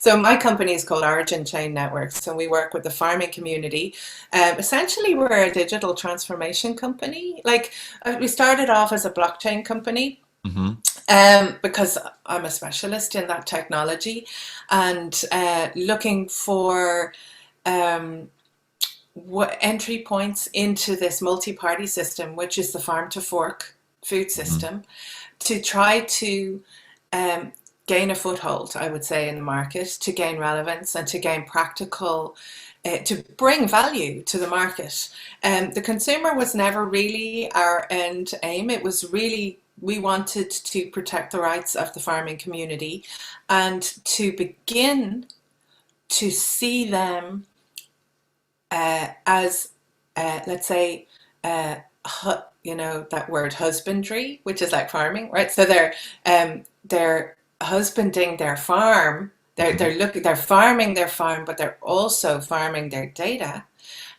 So my company is called Origin Chain Networks, and we work with the farming community. Essentially, we're a digital transformation company. Like we started off as a blockchain company, Hmm. because I'm a specialist in that technology, and looking for um, what entry points into this multi-party system, which is the farm to fork food Hmm. system, to try to um, gain a foothold, I would say, in the market, to gain relevance and to gain practical, to bring value to the market. The consumer was never really our end aim. It was really, we wanted to protect the rights of the farming community and to begin to see them as, let's say, that word husbandry, which is like farming, right? So they're husbanding their farm. Hmm. They're farming their farm, but they're also farming their data,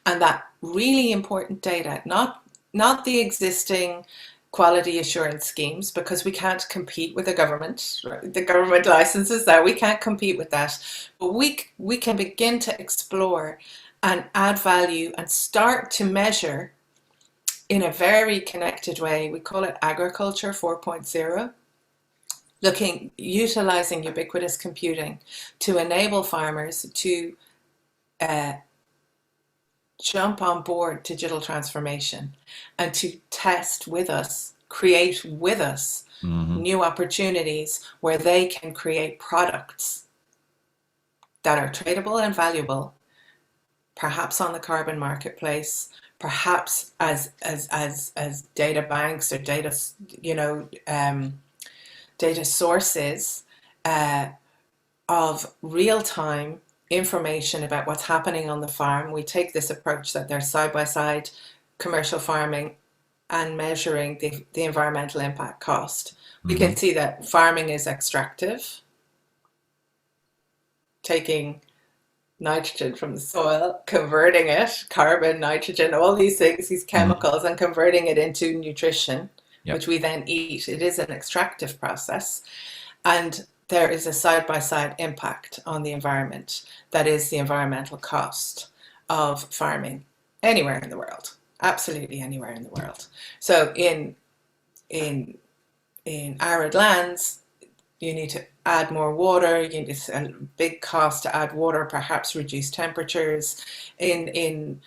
and that really important data, not the existing quality assurance schemes, because we can't compete with the government, right? The government licenses that, we can't compete with that, but we can begin to explore and add value and start to measure in a very connected way. We call it agriculture 4.0, looking utilizing ubiquitous computing to enable farmers to uh, jump on board digital transformation and to test with us, create with us Hmm. new opportunities where they can create products that are tradable and valuable, perhaps on the carbon marketplace, perhaps as data banks or data, you know, data sources uh, of real time information about what's happening on the farm. We take this approach that they're side by side commercial farming and measuring the environmental impact cost. We Hmm. can see that farming is extractive, taking nitrogen from the soil, converting it, carbon, nitrogen, all these things, these Hmm. chemicals, and converting it into nutrition, Yeah. which we then eat. It is an extractive process. And there is a side by side impact on the environment. That is the environmental cost of farming anywhere in the world, absolutely anywhere in the world. So in in arid lands, you need to add more water. It's a big cost to add water, perhaps reduce temperatures. In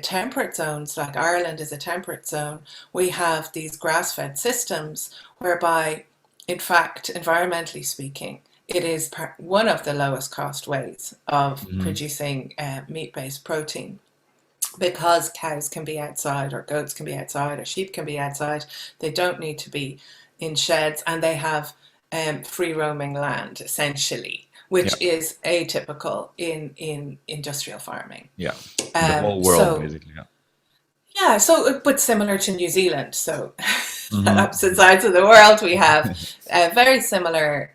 temperate zones, like Ireland is a temperate zone, we have these grass-fed systems whereby, in fact, environmentally speaking, it is one of the lowest cost ways of Hmm. producing meat-based protein, because cows can be outside, or goats can be outside, or sheep can be outside. They don't need to be in sheds, and they have free roaming land essentially, Yeah. which is atypical in industrial farming. Yeah. In the whole world, So basically. Yeah. yeah, so but similar to New Zealand. So Hmm. opposite sides of the world, we have very similar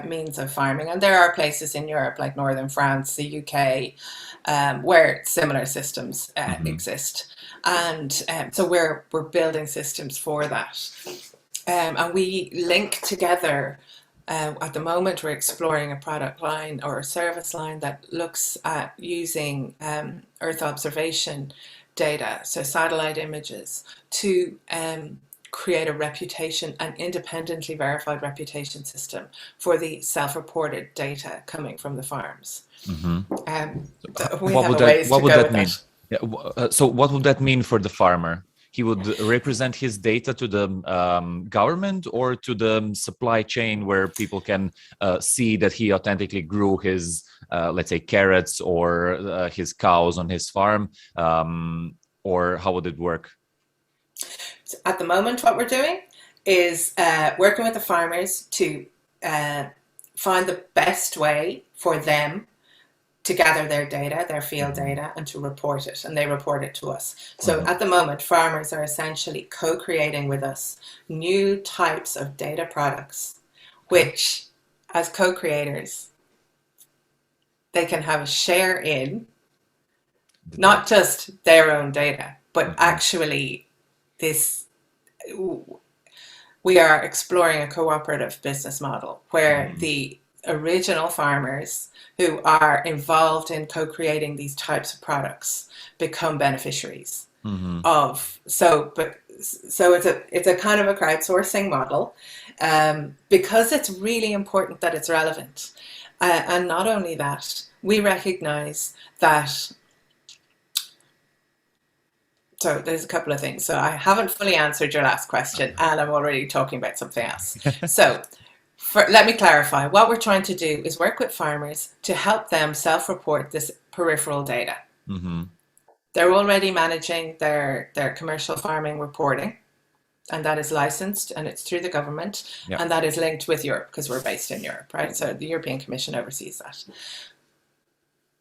means of farming, and there are places in Europe like northern France, the UK, where similar systems Hmm. exist, and so we're building systems for that, and we link together. At the moment, we're exploring a product line or a service line that looks at using Earth observation data, so satellite images, to create a reputation, an independently verified reputation system for the self-reported data coming from the farms. Hmm. Um, we What have would a that ways what to would go that with mean? that. Yeah, so what would that mean for the farmer? He would represent his data to the government or to the supply chain where people can see that he authentically grew his, let's say, carrots or his cows on his farm, or how would it work? So at the moment, what we're doing is working with the farmers to uh, find the best way for them to gather their data, their field Hmm. data, and to report it, and they report it to us. So Hmm. at the moment, farmers are essentially co-creating with us new types of data products, Okay. which, as co-creators, they can have a share in, The not data. just their own data, but Hmm. actually this. We are exploring a cooperative business model where Hmm. the original farmers who are involved in co-creating these types of products become beneficiaries of. So it's a kind of a crowdsourcing model, because it's really important that it's relevant. And not only that, we recognize that. So there's a couple of things. So I haven't fully answered your last question, and I'm already talking about something else. So let me clarify. What we're trying to do is work with farmers to help them self-report this peripheral data. They're already managing their commercial farming reporting, and that is licensed, and it's through the government, and that is linked with Europe because we're based in Europe, right? So the European Commission oversees that.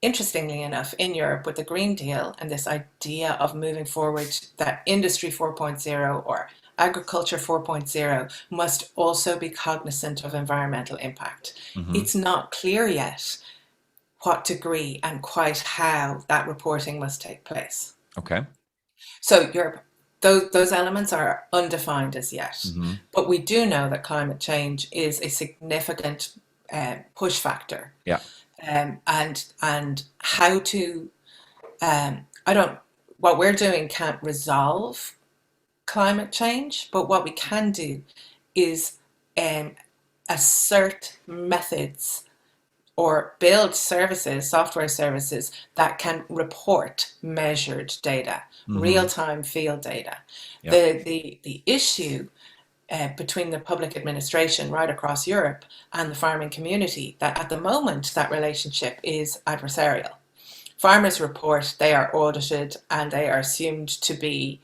Interestingly enough, in Europe, with the Green Deal and this idea of moving forward, that Industry 4.0 or Agriculture 4.0 must also be cognizant of environmental impact. It's not clear yet what degree and quite how that reporting must take place. Okay. So Europe, those elements are undefined as yet, but we do know that climate change is a significant push factor. Yeah. And how to, what we're doing can't resolve climate change, but what we can do is assert methods or build services, software services that can report measured data, real-time field data. The issue between the public administration right across Europe and the farming community, that at the moment that relationship is adversarial. Farmers report, they are audited, and they are assumed to be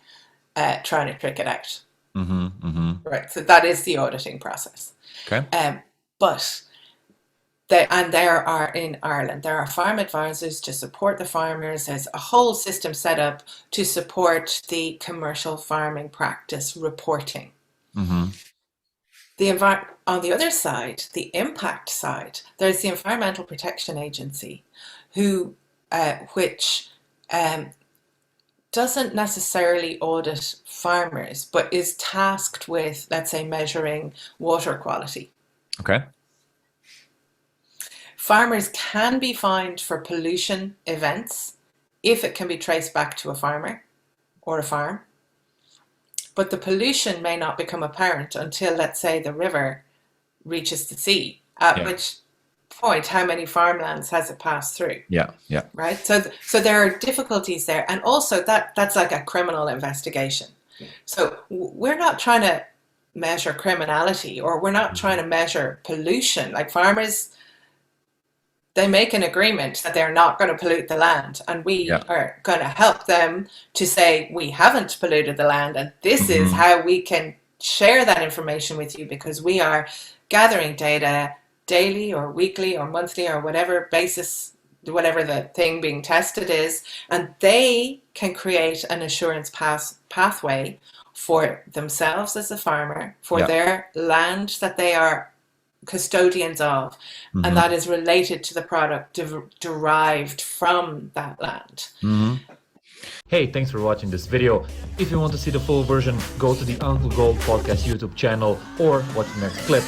trying to trick it out. Right, so that is the auditing process. Okay. But there are in Ireland, there are farm advisors to support the farmers. There's a whole system set up to support the commercial farming practice reporting. On the other side, the impact side, there's the Environmental Protection Agency, which doesn't necessarily audit farmers, but is tasked with, let's say, measuring water quality. Okay. Farmers can be fined for pollution events if it can be traced back to a farmer or a farm. But the pollution may not become apparent until, let's say, the river reaches the sea, at which point, how many farmlands has it passed through? Yeah. Right? So there are difficulties there. And also that's like a criminal investigation. So we're not trying to measure criminality, or we're not trying to measure pollution. Like farmers, they make an agreement that they're not going to pollute the land, and we are going to help them to say we haven't polluted the land, and this is how we can share that information with you, because we are gathering data daily or weekly or monthly or whatever basis, whatever the thing being tested is, and they can create an assurance pathway for themselves as a farmer, for their land that they are custodians of, and that is related to the product derived from that land. Hey, thanks for watching this video. If you want to see the full version, go to the Uncle Gold Podcast YouTube channel or watch the next clip.